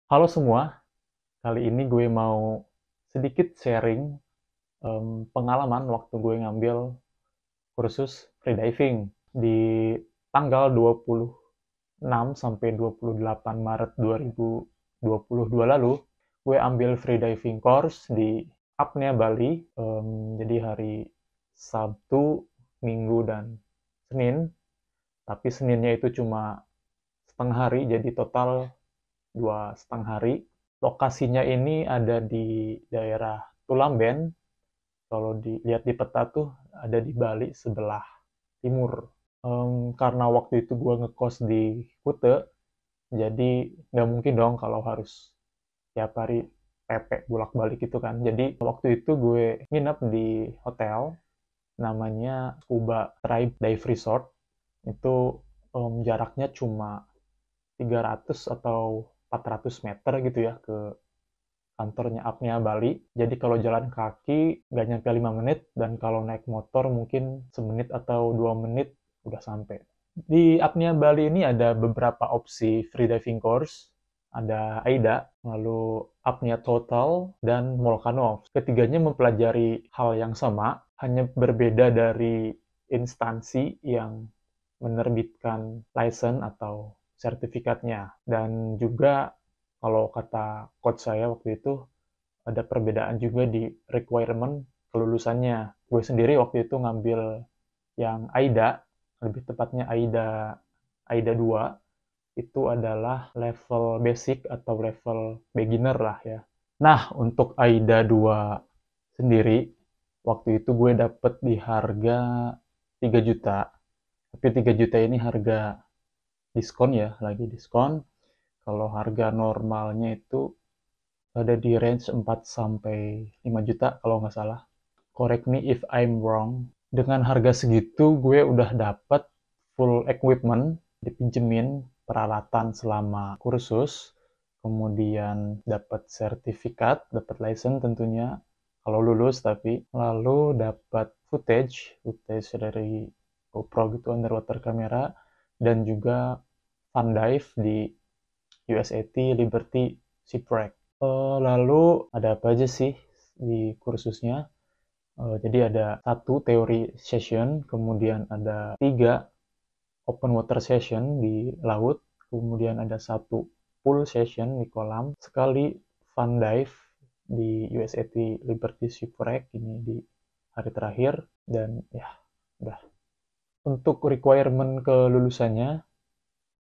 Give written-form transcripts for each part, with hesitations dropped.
Halo semua, kali ini gue mau sedikit sharing pengalaman waktu gue ngambil kursus freediving di tanggal 26 sampai 28 Maret 2022 lalu. Gue ambil freediving course di Apnea Bali, jadi hari Sabtu, Minggu, dan Senin. Tapi Seninnya itu cuma setengah hari, jadi total 2,5 hari. Lokasinya ini ada di daerah Tulamben. Kalau dilihat di peta tuh ada di Bali sebelah timur. Karena waktu itu gue ngekos di Kute, jadi nggak mungkin dong kalau harus tiap hari PP bolak-balik gitu kan. Jadi waktu itu gue nginep di hotel namanya Scuba Tribe Dive Resort. Itu jaraknya cuma 300 atau 400 meter gitu ya ke kantornya Apnea Bali. Jadi kalau jalan kaki nggak nyampe 5 menit, dan kalau naik motor mungkin semenit atau 2 menit udah sampai. Di Apnea Bali ini ada beberapa opsi freediving course. Ada AIDA, lalu Apnea Total, dan Volcano. Ketiganya mempelajari hal yang sama, hanya berbeda dari instansi yang menerbitkan license atau sertifikatnya. Dan juga kalau kata coach saya waktu itu, ada perbedaan juga di requirement kelulusannya. Gue sendiri waktu itu ngambil yang AIDA, lebih tepatnya AIDA 2, itu adalah level basic atau level beginner lah ya. Nah, untuk AIDA 2 sendiri, waktu itu gue dapet di harga 3 juta. Tapi 3 juta ini harga diskon ya, lagi diskon. Kalau harga normalnya itu ada di range 4 sampai 5 juta kalau nggak salah. Correct me if I'm wrong. Dengan harga segitu gue udah dapat full equipment, dipinjemin peralatan selama kursus, kemudian dapat sertifikat, dapat license tentunya kalau lulus, tapi lalu dapat footage dari GoPro gitu, underwater kamera, dan juga fun dive di USAT Liberty Shipwreck. Lalu ada apa aja sih di kursusnya? Jadi ada satu teori session, kemudian ada 3 open water session di laut, kemudian ada satu pool session di kolam, sekali fun dive di USAT Liberty Shipwreck ini di hari terakhir, dan ya udah. Untuk requirement kelulusannya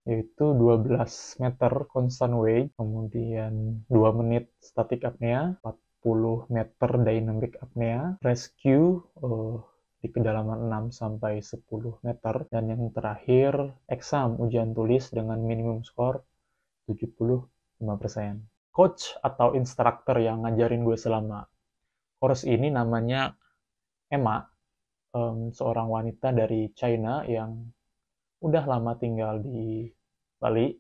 yaitu 12 meter constant wave, kemudian 2 menit static apnea, 40 meter dynamic apnea, rescue di kedalaman 6 sampai 10 meter, dan yang terakhir exam ujian tulis dengan minimum skor 75%. Coach atau instruktur yang ngajarin gue selama course ini namanya Emma, seorang wanita dari China yang udah lama tinggal di Bali.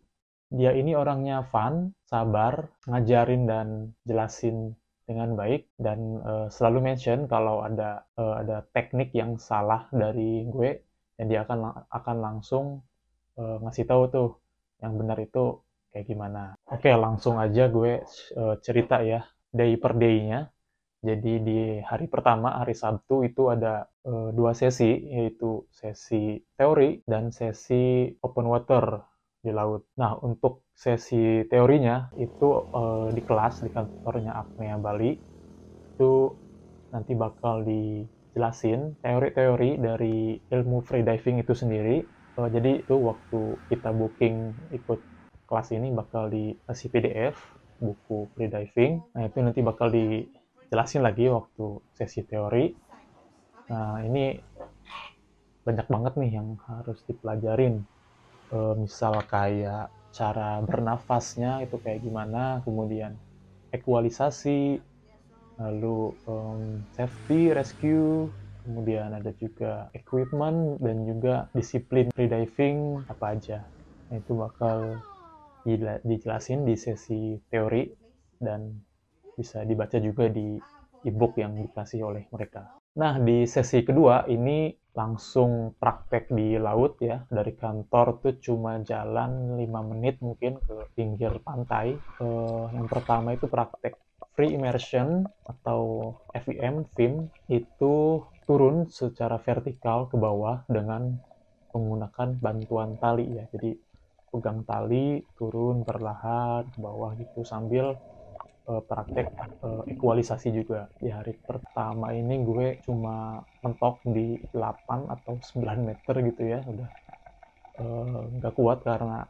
Dia ini orangnya fun, sabar, ngajarin dan jelasin dengan baik, dan selalu mention kalau ada teknik yang salah dari gue, dan dia akan langsung ngasih tahu tuh yang benar itu kayak gimana. Oke, langsung aja gue cerita ya day per day-nya. Jadi di hari pertama, hari Sabtu, itu ada 2 sesi, yaitu sesi teori dan sesi open water di laut. Nah, untuk sesi teorinya itu di kelas di kantornya Apnea Bali, itu nanti bakal dijelasin teori-teori dari ilmu freediving itu sendiri. Jadi itu waktu kita booking ikut kelas ini bakal dikasih PDF buku freediving. Nah, itu nanti bakal dijelasin lagi waktu sesi teori. Nah, ini banyak banget nih yang harus dipelajarin. Misal kayak cara bernafasnya itu kayak gimana, kemudian ekualisasi, lalu safety, rescue, kemudian ada juga equipment, dan juga disiplin freediving apa aja. Nah, itu bakal dijelasin di sesi teori, dan bisa dibaca juga di ebook yang dikasih oleh mereka. Nah, di sesi kedua ini langsung praktek di laut ya. Dari kantor tuh cuma jalan 5 menit mungkin ke pinggir pantai. Yang pertama itu praktek free immersion atau FIM, itu turun secara vertikal ke bawah dengan menggunakan bantuan tali ya. Jadi pegang tali, turun perlahan ke bawah gitu sambil praktek ekualisasi juga. Di hari pertama ini gue cuma mentok di 8 atau 9 meter gitu ya, udah nggak kuat karena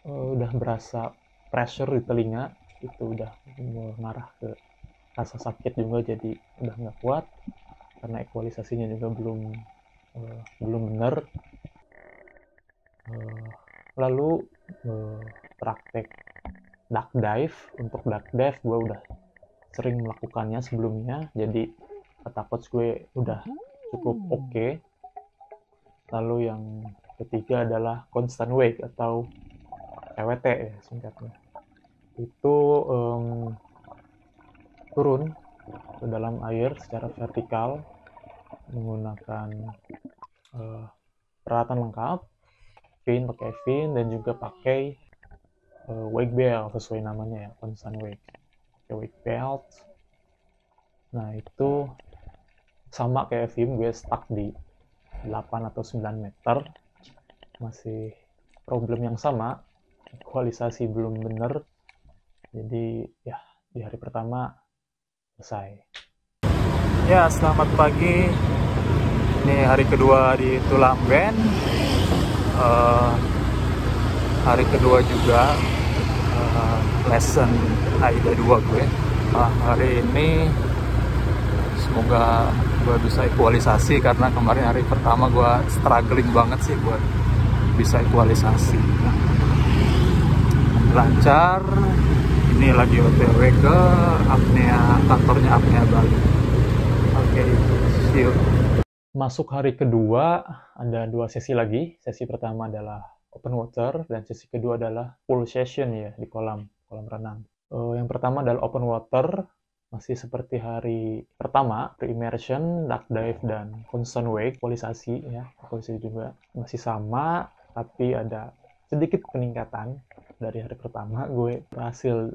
udah berasa pressure di telinga, itu udah mengarah ke rasa sakit juga, jadi udah nggak kuat karena ekualisasinya juga belum benar. Lalu praktek duck dive. Untuk duck dive gue udah sering melakukannya sebelumnya, jadi kata coach gue udah cukup oke. Lalu yang ketiga adalah constant wake atau CWT ya singkatnya. Itu turun ke dalam air secara vertikal menggunakan peralatan lengkap, pakai fin dan juga pakai wake belt sesuai namanya ya, constant wake. Pakai wake belt. Nah, itu sama kayak FIM, gue stuck di 8 atau 9 meter. Masih problem yang sama, ekualisasi belum bener. Jadi ya, di hari pertama selesai. Ya, selamat pagi. Ini hari kedua di Tulamben. Hari kedua juga lesson AIDA 2 gue. Hari ini semoga gue bisa ekualisasi, karena kemarin hari pertama gue struggling banget sih buat bisa ekualisasi. Lancar. Ini lagi OTW ke kantornya apnea Bali. Oke, see you. Masuk hari kedua, ada 2 sesi lagi. Sesi pertama adalah open water dan sesi kedua adalah pool session ya di kolam renang. Yang pertama adalah open water, masih seperti hari pertama, pre-immersion, duck dive dan constant wake, ekualisasi ya. Ekualisasi juga masih sama, tapi ada sedikit peningkatan. Dari hari pertama gue berhasil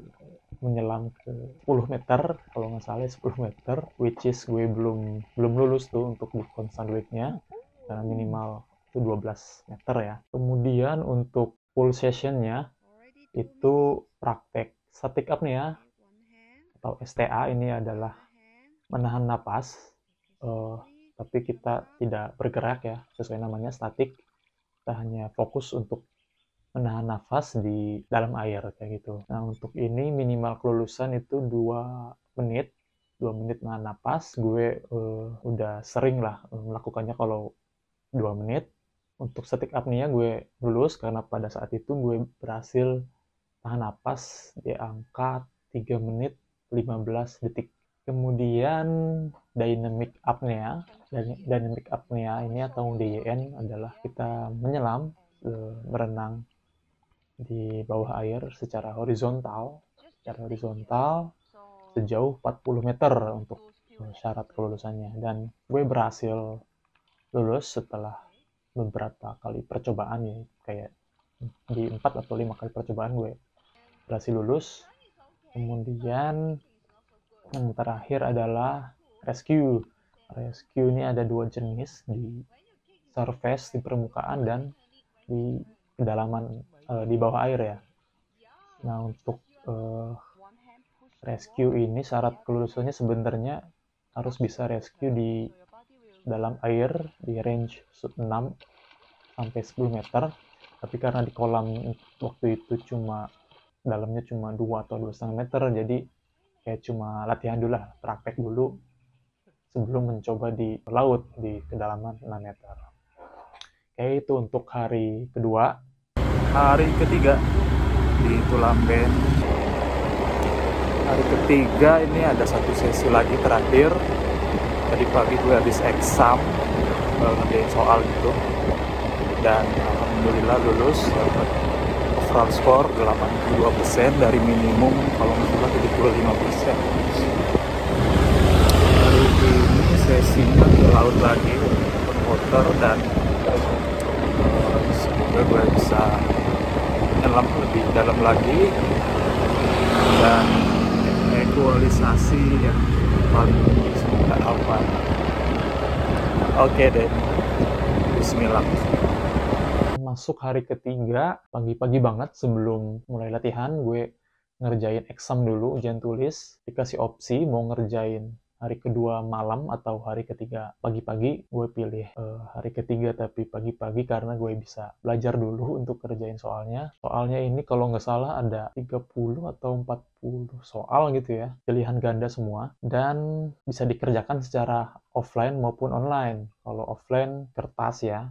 menyelam ke 10 meter, kalau nggak salah 10 meter, which is gue belum lulus tuh untuk di constant wake-nya, karena minimal itu 12 meter ya. Kemudian untuk full session-nya itu praktek static apnea atau STA. Ini adalah menahan napas, tapi kita tidak bergerak ya, sesuai namanya static. Kita hanya fokus untuk menahan nafas di dalam air kayak gitu. Nah, untuk ini minimal kelulusan itu 2 menit menahan nafas. Gue udah sering lah melakukannya kalau 2 menit. Untuk static apnea gue lulus karena pada saat itu gue berhasil tahan nafas di angka 3 menit 15 detik. Kemudian dynamic apnea. Dynamic apnea ini atau DYN adalah kita menyelam, berenang di bawah air secara horizontal sejauh 40 meter untuk syarat kelulusannya. Dan gue berhasil lulus setelah beberapa kali percobaan ya, kayak di 4 atau 5 kali percobaan gue berhasil lulus. Kemudian yang terakhir adalah rescue. Rescue ini ada 2 jenis, di surface, di permukaan, dan di kedalaman, di bawah air ya. Nah, untuk rescue ini syarat kelulusannya sebenarnya harus bisa rescue di dalam air di range 6 sampai 10 meter, tapi karena di kolam waktu itu dalamnya cuma 2 atau 2,5 meter, jadi kayak cuma latihan dulu lah, praktek dulu sebelum mencoba di laut di kedalaman 6 meter. Oke, itu untuk hari kedua. Hari ketiga di Tulamben. Hari ketiga ini ada 1 sesi lagi terakhir. Tadi pagi gue habis exam, ngerjain soal gitu, dan alhamdulillah lulus, dapat overall score 82% dari minimum kalau nggak salah 75%. Hari ini sesinya ke laut lagi, open water, dan semoga gue bisa nyelam lebih dalam lagi dan equalisasi yang paling tinggi semoga aman. Oke deh, bismillah. Masuk hari ketiga, pagi-pagi banget sebelum mulai latihan, gue ngerjain exam dulu, ujian tulis. Dikasih opsi mau ngerjain hari kedua malam atau hari ketiga pagi-pagi. Gue pilih hari ketiga tapi pagi-pagi karena gue bisa belajar dulu untuk kerjain soalnya. Soalnya ini kalau nggak salah ada 30 atau 40 soal gitu ya. Pilihan ganda semua. Dan bisa dikerjakan secara offline maupun online. Kalau offline kertas ya,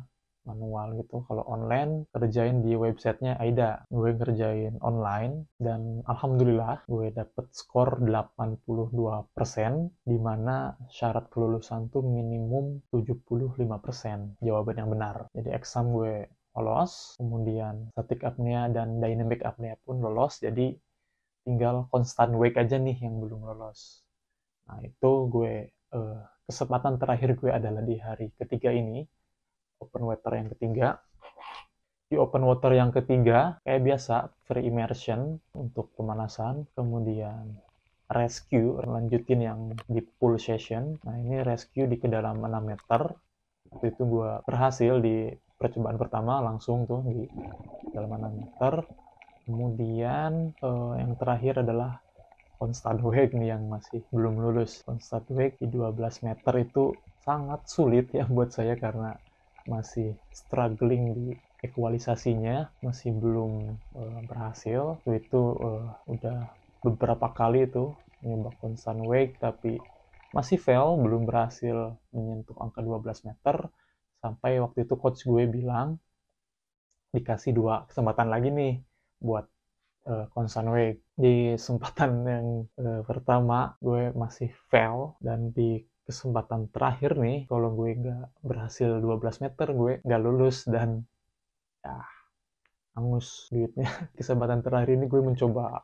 manual gitu. Kalau online kerjain di websitenya Aida. Gue ngerjain online dan alhamdulillah gue dapet skor 82%, di mana syarat kelulusan tuh minimum 75% jawaban yang benar. Jadi exam gue lolos, kemudian static apnea dan dynamic apnea pun lolos, jadi tinggal constant wake aja nih yang belum lolos. Nah itu gue kesempatan terakhir gue adalah di hari ketiga ini, open water yang ketiga. Di open water yang ketiga, kayak biasa, free immersion untuk pemanasan, kemudian rescue, lanjutin yang di pool session. Nah ini rescue di kedalaman 6 meter. Waktu itu gue berhasil di percobaan pertama langsung tuh di kedalaman 6 meter. Kemudian yang terakhir adalah constant wake nih yang masih belum lulus. Constant wake di 12 meter itu sangat sulit ya buat saya karena masih struggling di ekualisasinya, masih belum berhasil. Itu udah beberapa kali itu nyoba constant wake tapi masih fail, belum berhasil menyentuh angka 12 meter, sampai waktu itu coach gue bilang dikasih 2 kesempatan lagi nih buat constant wake. Di kesempatan yang pertama gue masih fail, dan di kesempatan terakhir nih, kalau gue nggak berhasil 12 meter, gue nggak lulus dan ya hangus duitnya. Kesempatan terakhir ini gue mencoba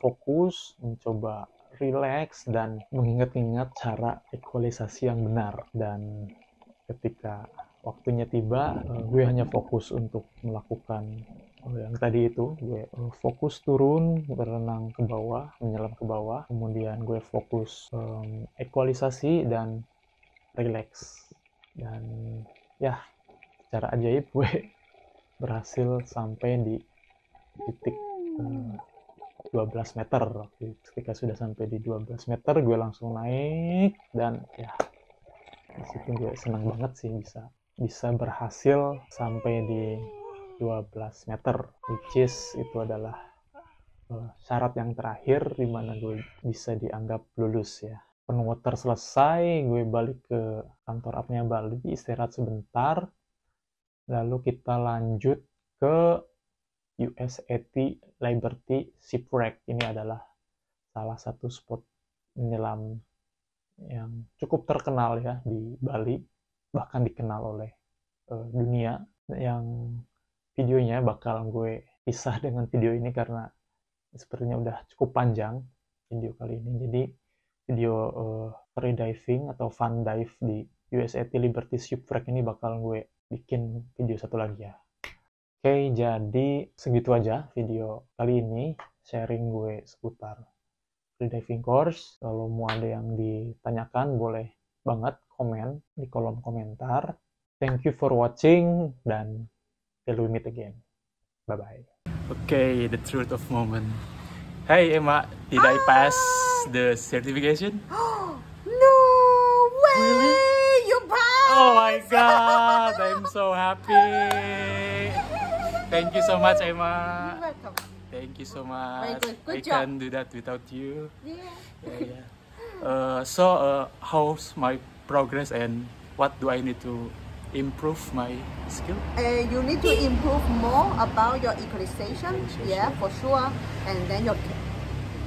fokus, mencoba relax, dan mengingat-ingat cara equalisasi yang benar. Dan ketika waktunya tiba, gue hanya fokus untuk melakukan yang tadi itu. Gue fokus turun, berenang ke bawah, menyelam ke bawah, kemudian gue fokus equalisasi dan relax. Dan ya, secara ajaib gue berhasil sampai di titik 12 meter. Ketika sudah sampai di 12 meter, gue langsung naik, dan ya disitu gue senang banget sih bisa berhasil sampai di 12 meter, which is itu adalah syarat yang terakhir di mana gue bisa dianggap lulus ya. Open water selesai, gue balik ke kantor apnea Bali, istirahat sebentar, lalu kita lanjut ke USAT Liberty Shipwreck. Ini adalah salah satu spot menyelam yang cukup terkenal ya di Bali, bahkan dikenal oleh dunia. Yang videonya bakal gue pisah dengan video ini karena sepertinya udah cukup panjang video kali ini. Jadi video free diving atau fun dive di USAT Liberty Shipwreck ini bakal gue bikin video satu lagi ya. Oke, jadi segitu aja video kali ini, sharing gue seputar free diving course. Kalau mau ada yang ditanyakan, boleh banget komen di kolom komentar. Thank you for watching, dan till we meet again. Bye-bye. Okay, the truth of moment. Hey Emma, did I pass the certification? No way! Really? You passed! Oh my god, I'm so happy. Thank you so much, Emma. You're welcome. Thank you so much. Very good I job. can't do that without you. Yeah. So, how's my progress and what do I need to improve my skill? You need to improve more about your equalization. Yeah, for sure. And then your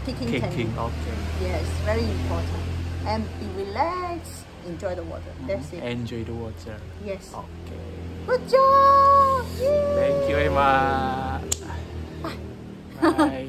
kicking technique. Okay. Yes, very important. And be relaxed. Enjoy the water. That's it. Enjoy the water. Yes. Okay. Good job! Yay! Thank you, Emma. Bye.